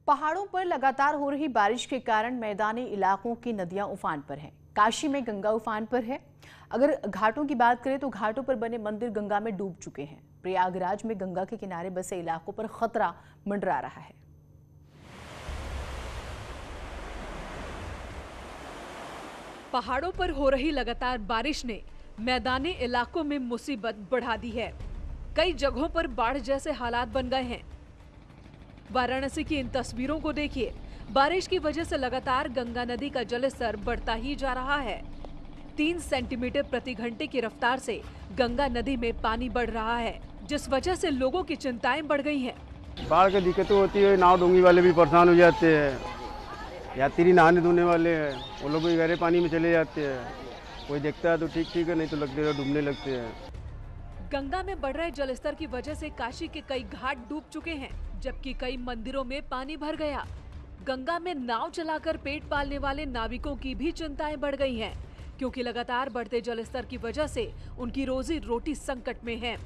पहाड़ों पर लगातार हो रही बारिश के कारण मैदानी इलाकों की नदियां उफान पर हैं। काशी में गंगा उफान पर है। अगर घाटों की बात करें तो घाटों पर बने मंदिर गंगा में डूब चुके हैं। प्रयागराज में गंगा के किनारे बसे इलाकों पर खतरा मंडरा रहा है। पहाड़ों पर हो रही लगातार बारिश ने मैदानी इलाकों में मुसीबत बढ़ा दी है। कई जगहों पर बाढ़ जैसे हालात बन गए हैं। वाराणसी की इन तस्वीरों को देखिए। बारिश की वजह से लगातार गंगा नदी का जलस्तर बढ़ता ही जा रहा है। 3 सेंटीमीटर प्रति घंटे की रफ्तार से गंगा नदी में पानी बढ़ रहा है, जिस वजह से लोगों की चिंताएं बढ़ गई हैं। बाढ़ की दिक्कतें होती है, नाव डोंगी वाले भी परेशान हो जाते हैं, यात्री नहाने धोने वाले हैं, वो लोग भी गहरे पानी में चले जाते हैं। कोई देखता है तो ठीक है, नहीं तो लगते हैं डूबने लगते हैं। गंगा में बढ़ रहे जलस्तर की वजह से काशी के कई घाट डूब चुके हैं, जबकि कई मंदिरों में पानी भर गया। गंगा में नाव चलाकर पेट पालने वाले नाविकों की भी चिंताएं बढ़ गई हैं, क्योंकि लगातार बढ़ते जलस्तर की वजह से उनकी रोजी रोटी संकट में है।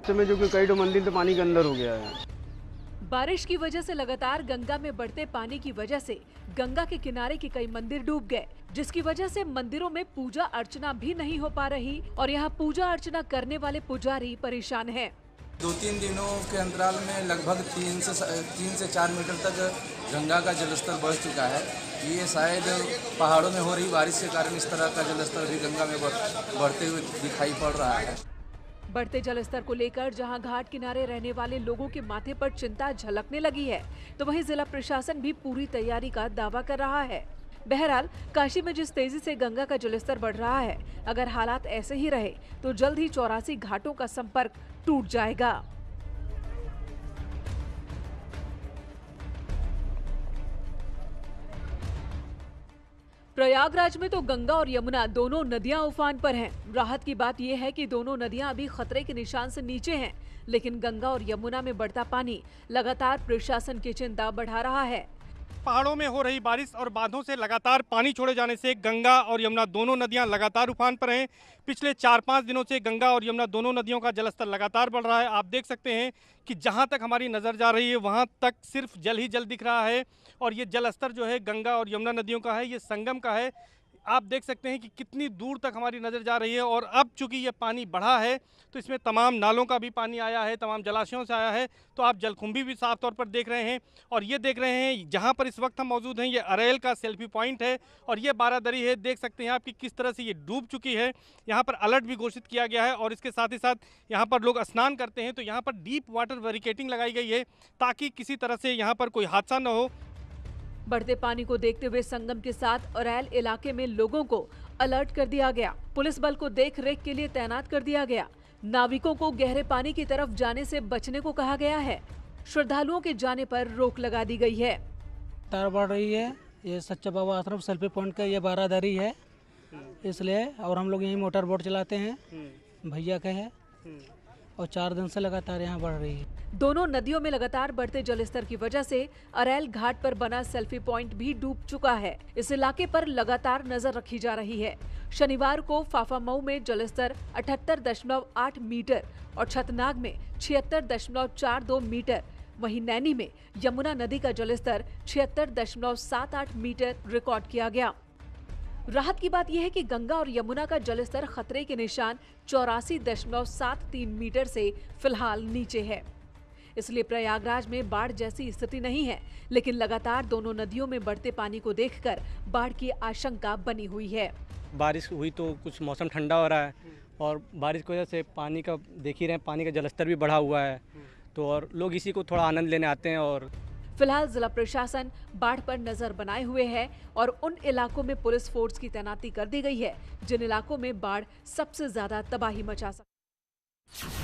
समय जो कि कई तो मंदिर तो पानी के अंदर हो गया है। बारिश की वजह से लगातार गंगा में बढ़ते पानी की वजह से गंगा के किनारे के कई मंदिर डूब गए, जिसकी वजह से मंदिरों में पूजा अर्चना भी नहीं हो पा रही और यहाँ पूजा अर्चना करने वाले पुजारी परेशान हैं। 2-3 दिनों के अंतराल में लगभग 3 से 4 मीटर तक गंगा का जलस्तर बढ़ चुका है। ये शायद पहाड़ों में हो रही बारिश के कारण इस तरह का जलस्तर भी गंगा में बढ़ते हुए दिखाई पड़ रहा है। बढ़ते जलस्तर को लेकर जहां घाट किनारे रहने वाले लोगों के माथे पर चिंता झलकने लगी है, तो वहीं जिला प्रशासन भी पूरी तैयारी का दावा कर रहा है। बहरहाल काशी में जिस तेजी से गंगा का जलस्तर बढ़ रहा है, अगर हालात ऐसे ही रहे तो जल्द ही 84 घाटों का संपर्क टूट जाएगा। प्रयागराज में तो गंगा और यमुना दोनों नदियां उफान पर हैं। राहत की बात यह है कि दोनों नदियां अभी खतरे के निशान से नीचे हैं, लेकिन गंगा और यमुना में बढ़ता पानी लगातार प्रशासन की चिंता बढ़ा रहा है। पहाड़ों में हो रही बारिश और बांधों से लगातार पानी छोड़े जाने से गंगा और यमुना दोनों नदियां लगातार उफान पर हैं। पिछले 4-5 दिनों से गंगा और यमुना दोनों नदियों का जलस्तर लगातार बढ़ रहा है। आप देख सकते हैं कि जहां तक हमारी नज़र जा रही है वहां तक सिर्फ जल ही जल दिख रहा है। और ये जलस्तर जो है गंगा और यमुना नदियों का है, ये संगम का है। आप देख सकते हैं कि कितनी दूर तक हमारी नज़र जा रही है। और अब चूंकि ये पानी बढ़ा है तो इसमें तमाम नालों का भी पानी आया है, तमाम जलाशयों से आया है। तो आप जलकुंभी भी साफ तौर पर देख रहे हैं। और ये देख रहे हैं जहां पर इस वक्त हम मौजूद हैं, ये अरेल का सेल्फी पॉइंट है और ये बारादरी है। देख सकते हैं आप कि किस तरह से ये डूब चुकी है। यहाँ पर अलर्ट भी घोषित किया गया है और इसके साथ ही साथ यहाँ पर लोग स्नान करते हैं तो यहाँ पर डीप वाटर बैरिकेडिंग लगाई गई है, ताकि किसी तरह से यहाँ पर कोई हादसा न हो। बढ़ते पानी को देखते हुए संगम के साथ अरैल इलाके में लोगों को अलर्ट कर दिया गया। पुलिस बल को देख रेख के लिए तैनात कर दिया गया। नाविकों को गहरे पानी की तरफ जाने से बचने को कहा गया है। श्रद्धालुओं के जाने पर रोक लगा दी गई है। तार बढ़ रही है, ये सच्चा बाबा आश्रम सेल्फी पॉइंट का ये बारादरी है, इसलिए। और हम लोग यहीं मोटर बोट चलाते हैं, भैया के हैं, और 4 दिन से लगातार यहाँ बढ़ रही है। दोनों नदियों में लगातार बढ़ते जलस्तर की वजह से अरैल घाट पर बना सेल्फी पॉइंट भी डूब चुका है। इस इलाके पर लगातार नजर रखी जा रही है। शनिवार को फाफामऊ में जलस्तर 78.8 मीटर और छतनाग में 76.42 मीटर, वहीं नैनी में यमुना नदी का जलस्तर 76.78 मीटर रिकॉर्ड किया गया। राहत की बात यह है कि गंगा और यमुना का जलस्तर खतरे के निशान 84.73 मीटर से फिलहाल नीचे है। इसलिए प्रयागराज में बाढ़ जैसी स्थिति नहीं है, लेकिन लगातार दोनों नदियों में बढ़ते पानी को देखकर बाढ़ की आशंका बनी हुई है। बारिश हुई तो कुछ मौसम ठंडा हो रहा है और बारिश की वजह से पानी का देख ही रहे हैं, पानी का जलस्तर भी बढ़ा हुआ है, तो और लोग इसी को थोड़ा आनंद लेने आते हैं। और फिलहाल जिला प्रशासन बाढ़ पर नजर बनाए हुए है और उन इलाकों में पुलिस फोर्स की तैनाती कर दी गई है जिन इलाकों में बाढ़ सबसे ज्यादा तबाही मचा सकती है।